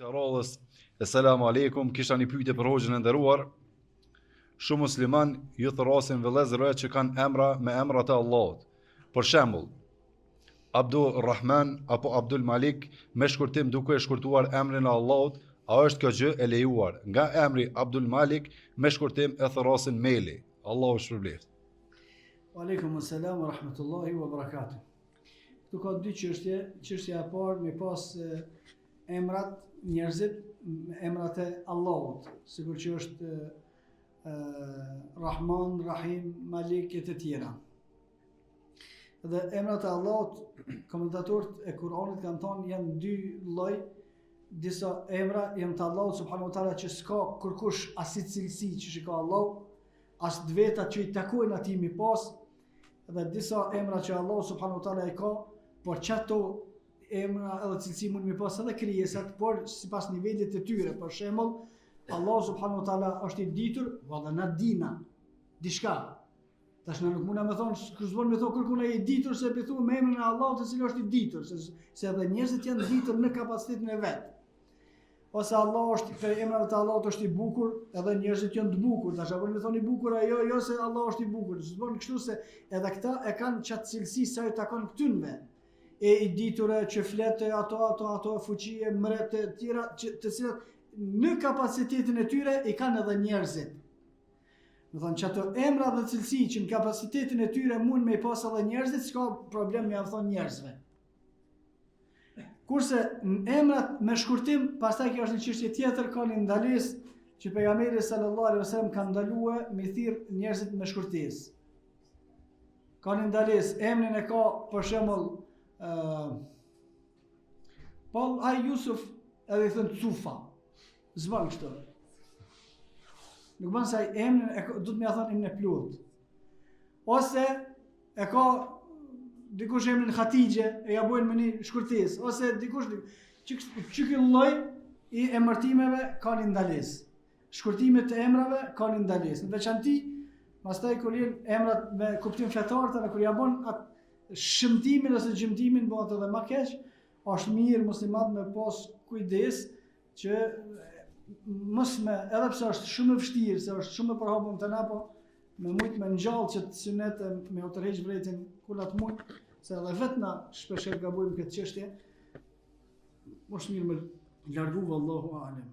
Të radhës, Selamu alaikum, kisha një pyetje për hoxhën e nderuar. Shumë musliman ju thrasin vëllezërve që kanë emra me emrat e Allahut. Për shembull, Abdul Rahman apo Abdul Malik me shkurtim duke e shkurtuar emrin e Allahut, a është kjo gjë e lejuar? Nga emri Abdul Malik me shkurtim e thrasin Meli. Allahu shpërblet. Aleikum selam wa rahmatullahi wa barakatuh. Këtu ka dy çështje. Çështja e parë me pas emrat njerëzit, emrat e Allahut, sikur që është Rahman, Rahim, Malik e të tjera. Dhe emrat e Allahut, komentatorët e Kuranit kanë thonë janë dy lloj, disa emra janë të Allahut subhanahu wa taala që s'ka kërkush as cilësi që ka Allahu, as të veta që i takojnë atij mi pas, dhe disa emra që Allahu subhanahu wa taala i ka, por çato emra edhe cilësi mund mi pas edhe krijesat, por sipas nivelit të tyre. Për shembull, Allah subhanahu wa taala është i ditur, valla na dina diçka. Tash na nuk mundna me thon, s'kuzbon me thon kërkun ai i ditur se i thuam me emrin e Allahut, i cili është i ditur, se edhe njerëzit janë ditur në kapacitetin e vet. Ose Allah është për emrat e Allahut është i bukur, edhe njerëzit janë të bukur. Tash apo më thoni bukur ajo, jo se Allah është i bukur. S'bën kështu se edhe këta e kanë çat cilësi sa i takon këtynve. E i ditura që flete ato fuqie, mret e tjera, të cilat në kapacitetin e tyre i kanë edhe njerëzit. Do thonë që ato emra dhe cilësi që në kapacitetin e tyre mund me i pas edhe njerëzit, s'ka problem me ia thon njerëzve. Kurse në emrat me shkurtim, pastaj kjo është një çështje tjetër, ka një ndalesë që pejgamberi sallallahu alaihi wasallam ka ndaluar me thirr njerëzit me shkurtesë. Ka një ndalesë, emrin e ka për shembull Paul ai Yusuf edhe i thënë Cufa. Zban kështu. Nuk bën se ai emrin do të më thonë emrin e plot. Ose e ka dikush emrin Hatixhe e ja bojnë me një shkurtesë, ose dikush që ky lloj i emërtimeve ka një ndalesë. Shkurtimet e emrave ka një ndalesë. Në veçanti, pastaj kur janë emrat me kuptim fetar, edhe kur ja bën atë shëmtimin ose gjymtimin bëhet edhe më keq, është mirë muslimat me pas kujdes që mos me, edhe pse është shumë e vështirë, se është shumë e përhapur të na, po me mujt me ngjall që të synet me u tërheq vretin kullat mujt, se edhe vetë na shpesh gabojmë këtë çështje. Është mirë me largu vallahu alem.